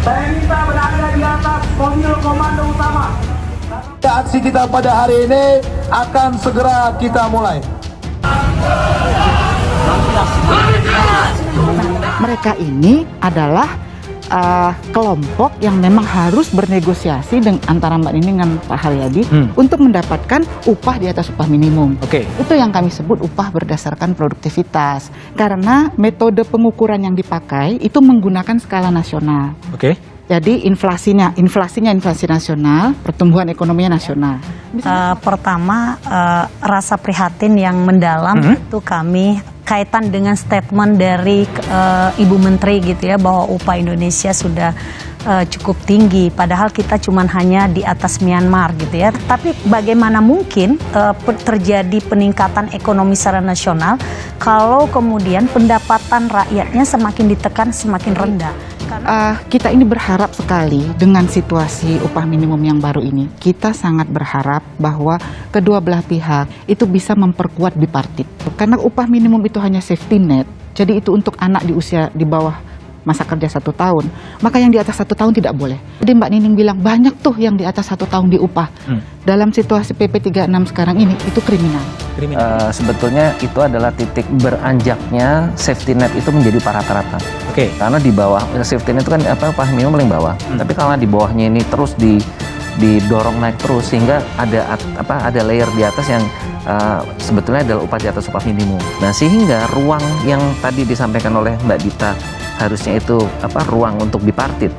Kita berada di atas mobil komando utama. Aksi kita pada hari ini akan segera kita mulai. Mereka ini adalah kelompok yang memang harus bernegosiasi dengan antara Mbak Nining dengan Pak Haryadi untuk mendapatkan upah di atas upah minimum. Oke. Itu yang kami sebut upah berdasarkan produktivitas. Karena metode pengukuran yang dipakai itu menggunakan skala nasional. Oke. Jadi inflasi nasional, pertumbuhan ekonominya nasional. Pertama, rasa prihatin yang mendalam itu kami kaitan dengan statement dari Ibu Menteri gitu ya, bahwa upah Indonesia sudah cukup tinggi, padahal kita cuma hanya di atas Myanmar gitu ya. Tapi bagaimana mungkin terjadi peningkatan ekonomi secara nasional kalau kemudian pendapatan rakyatnya semakin ditekan, semakin rendah. Kita ini berharap sekali dengan situasi upah minimum yang baru ini. Kita sangat berharap bahwa kedua belah pihak itu bisa memperkuat bipartit. Karena upah minimum itu hanya safety net. Jadi itu untuk anak di usia di bawah masa kerja 1 tahun. Maka yang di atas 1 tahun tidak boleh. Jadi Mbak Nining bilang banyak tuh yang di atas 1 tahun diupah. Dalam situasi PP 36 sekarang ini itu kriminal. Sebetulnya itu adalah titik beranjaknya safety net itu menjadi rata-rata. Oke. Karena di bawah safety net itu kan upah minimum paling bawah. Tapi kalau di bawahnya ini terus didorong naik terus sehingga ada layer di atas yang sebetulnya adalah upah di atas upah minimum. Nah, sehingga ruang yang tadi disampaikan oleh Mbak Dita harusnya itu ruang untuk bipartit.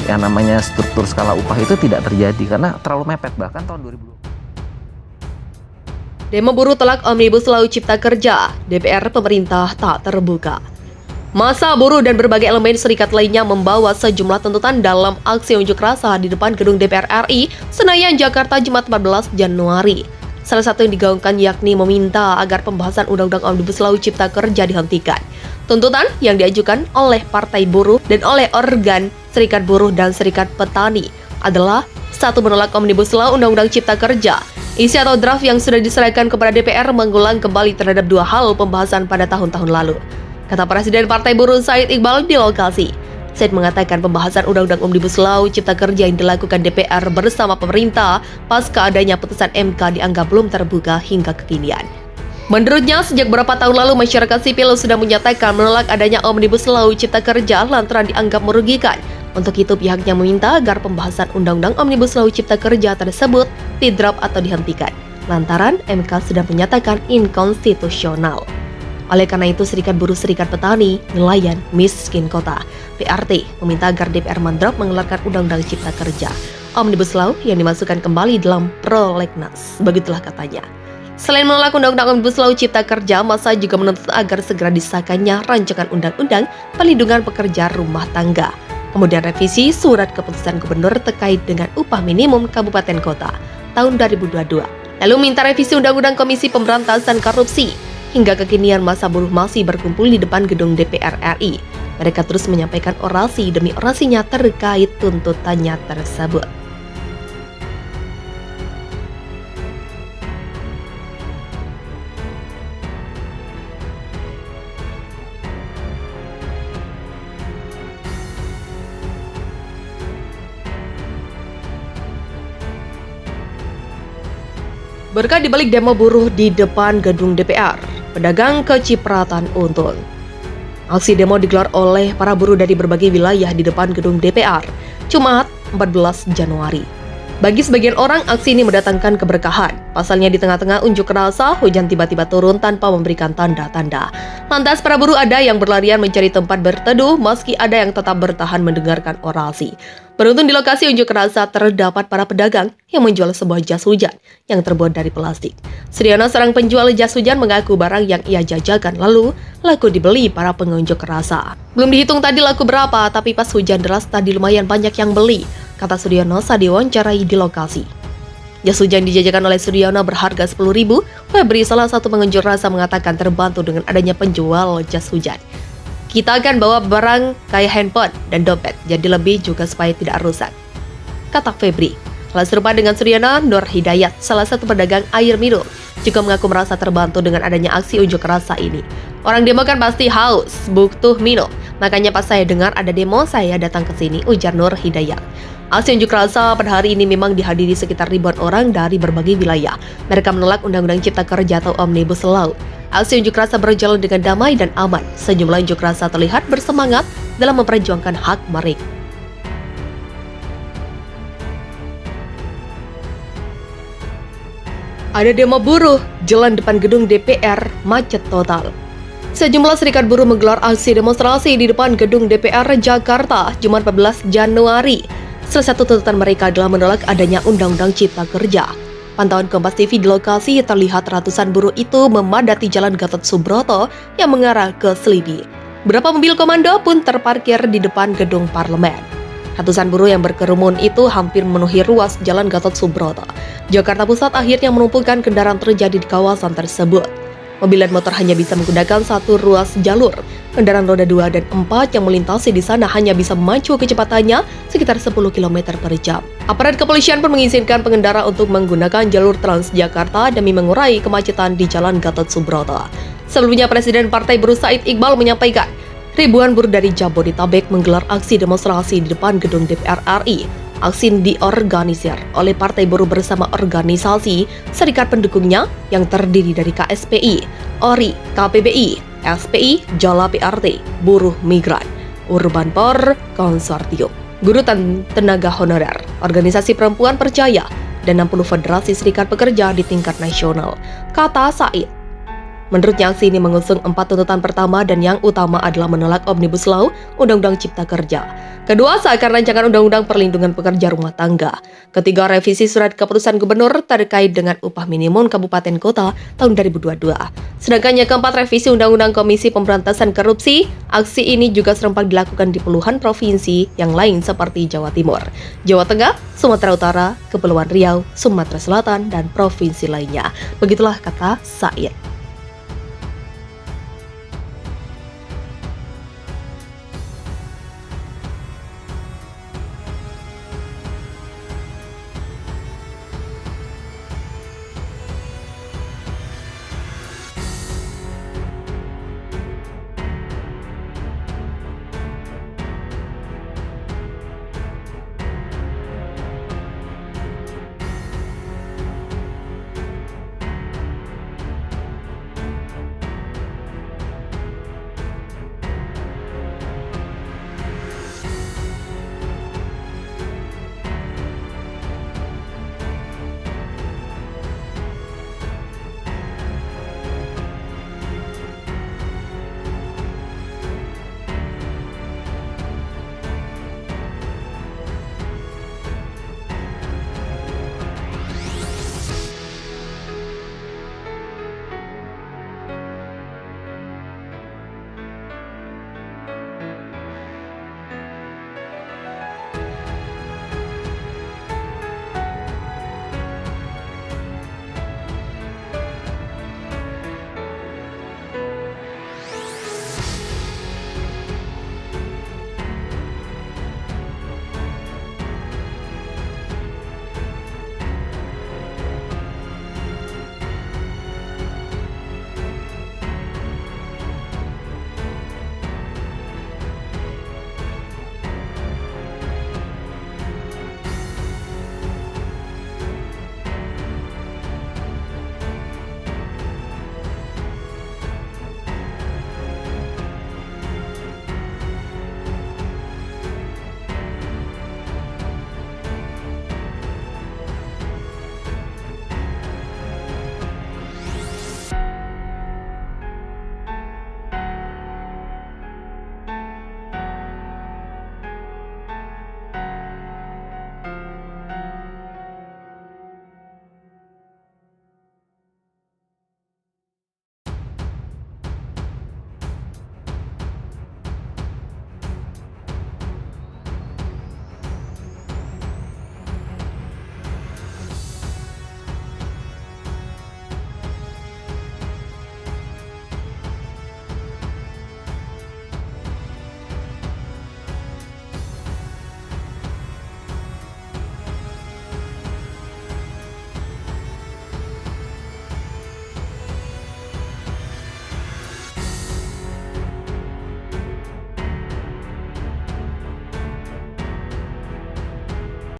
Yang namanya struktur skala upah itu tidak terjadi karena terlalu mepet, bahkan tahun 2020. Demo buruh tolak Omnibus Law Cipta Kerja, DPR pemerintah tak terbuka. Massa buruh dan berbagai elemen serikat lainnya membawa sejumlah tuntutan dalam aksi unjuk rasa di depan gedung DPR RI, Senayan, Jakarta, Jumat 14 Januari. Salah satu yang digaungkan yakni meminta agar pembahasan Undang-Undang Omnibus Law Cipta Kerja dihentikan. Tuntutan yang diajukan oleh Partai Buruh dan oleh organ Serikat Buruh dan Serikat Petani adalah: 1. Menolak Omnibus Law Undang-Undang Cipta Kerja. Isi atau draft yang sudah diserahkan kepada DPR mengulang kembali terhadap 2 hal pembahasan pada tahun-tahun lalu, kata Presiden Partai Buruh Said Iqbal di lokasi. Said mengatakan pembahasan Undang-Undang Omnibus Law Cipta Kerja yang dilakukan DPR bersama pemerintah pasca adanya putusan MK dianggap belum terbuka hingga kekinian. Menurutnya, sejak beberapa tahun lalu masyarakat sipil sudah menyatakan menolak adanya Omnibus Law Cipta Kerja lantaran dianggap merugikan. Untuk itu pihaknya meminta agar pembahasan Undang-Undang Omnibus Law Cipta Kerja tersebut di-drop atau dihentikan, lantaran MK sudah menyatakan inkonstitusional. Oleh karena itu, Serikat Buruh Serikat Petani, Nelayan, Miskin Kota, PRT, meminta agar DPR mendrop mengeluarkan Undang-Undang Cipta Kerja. Omnibus Law yang dimasukkan kembali dalam prolegnas, begitulah katanya. Selain menolak Undang-Undang Omnibus Law Cipta Kerja, massa juga menuntut agar segera disahkannya rancangan Undang-Undang Perlindungan Pekerja Rumah Tangga. Kemudian revisi Surat Keputusan Gubernur terkait dengan upah minimum kabupaten kota tahun 2022. Lalu minta revisi Undang-Undang Komisi Pemberantasan Korupsi. Hingga kekinian massa buruh masih berkumpul di depan gedung DPR RI. Mereka terus menyampaikan orasi demi orasinya terkait tuntutannya tersebut. Berkat dibalik demo buruh di depan gedung DPR, pedagang kecipratan untung. Aksi demo digelar oleh para buruh dari berbagai wilayah di depan gedung DPR, Jumat 14 Januari. Bagi sebagian orang, aksi ini mendatangkan keberkahan. Pasalnya di tengah-tengah unjuk rasa, hujan tiba-tiba turun tanpa memberikan tanda-tanda. Lantas para buruh ada yang berlarian mencari tempat berteduh, meski ada yang tetap bertahan mendengarkan orasi. Beruntung di lokasi unjuk rasa terdapat para pedagang yang menjual sebuah jas hujan yang terbuat dari plastik. Sudiono, seorang penjual jas hujan, mengaku barang yang ia jajakan lalu laku dibeli para pengunjuk rasa. Belum dihitung tadi laku berapa, tapi pas hujan deras tadi lumayan banyak yang beli, kata Sudiono saat diwawancarai di lokasi. Jas hujan dijajakan oleh Sudiono berharga 10.000. Febri, salah satu pengunjuk rasa, mengatakan terbantu dengan adanya penjual jas hujan. Kita akan bawa barang kayak handphone dan dompet, jadi lebih juga supaya tidak rusak, kata Febri. Hal serupa dengan Sudiono, Nur Hidayat, salah satu pedagang air minum, juga mengaku merasa terbantu dengan adanya aksi unjuk rasa ini. Orang demo kan pasti haus, butuh minum, Makanya pas saya dengar ada demo, saya datang ke sini, ujar Nur Hidayat. Aksi unjuk rasa pada hari ini memang dihadiri sekitar ribuan orang dari berbagai wilayah. Mereka menolak Undang-Undang Cipta Kerja atau Omnibus Law. Aksi unjuk rasa berjalan dengan damai dan aman. Sejumlah unjuk rasa terlihat bersemangat dalam memperjuangkan hak mereka. Ada demo buruh, jalan depan gedung DPR macet total. Sejumlah serikat buruh menggelar aksi demonstrasi di depan gedung DPR Jakarta Jumat 14 Januari. Salah satu tuntutan mereka adalah menolak adanya Undang-Undang Cipta Kerja. Pantauan Kompas TV di lokasi terlihat ratusan buruh itu memadati Jalan Gatot Subroto yang mengarah ke Selipi. Beberapa mobil komando pun terparkir di depan gedung parlemen. Ratusan buruh yang berkerumun itu hampir memenuhi ruas Jalan Gatot Subroto. Jakarta Pusat akhirnya menumpukan kendaraan terjadi di kawasan tersebut. Mobil dan motor hanya bisa menggunakan satu ruas jalur. Kendaraan roda 2 dan 4 yang melintasi di sana hanya bisa memacu kecepatannya sekitar 10 km per jam. Aparat kepolisian pun mengizinkan pengendara untuk menggunakan jalur Transjakarta demi mengurai kemacetan di Jalan Gatot Subroto. Sebelumnya Presiden Partai Buruh Said Iqbal menyampaikan, ribuan buruh dari Jabodetabek menggelar aksi demonstrasi di depan gedung DPR RI. Aksi diorganisir oleh Partai Buruh bersama organisasi serikat pendukungnya yang terdiri dari KSPI, ORI, KPBI, SPI, Jala PRT, Buruh Migran, Urbanpor, Konsortium, Guru dan Tenaga Honorer, Organisasi Perempuan Percaya, dan 60 Federasi Serikat Pekerja di tingkat nasional, kata Said. Menurutnya aksi ini mengusung 4 tuntutan pertama dan yang utama adalah menolak Omnibus Law, Undang-Undang Cipta Kerja. Kedua, seakan rancangan Undang-Undang Perlindungan Pekerja Rumah Tangga. Ketiga, revisi surat keputusan gubernur terkait dengan upah minimum kabupaten kota tahun 2022. Sedangkan yang keempat, revisi Undang-Undang Komisi Pemberantasan Korupsi. Aksi ini juga serempak dilakukan di puluhan provinsi yang lain seperti Jawa Timur, Jawa Tengah, Sumatera Utara, Kepulauan Riau, Sumatera Selatan, dan provinsi lainnya. Begitulah kata Said.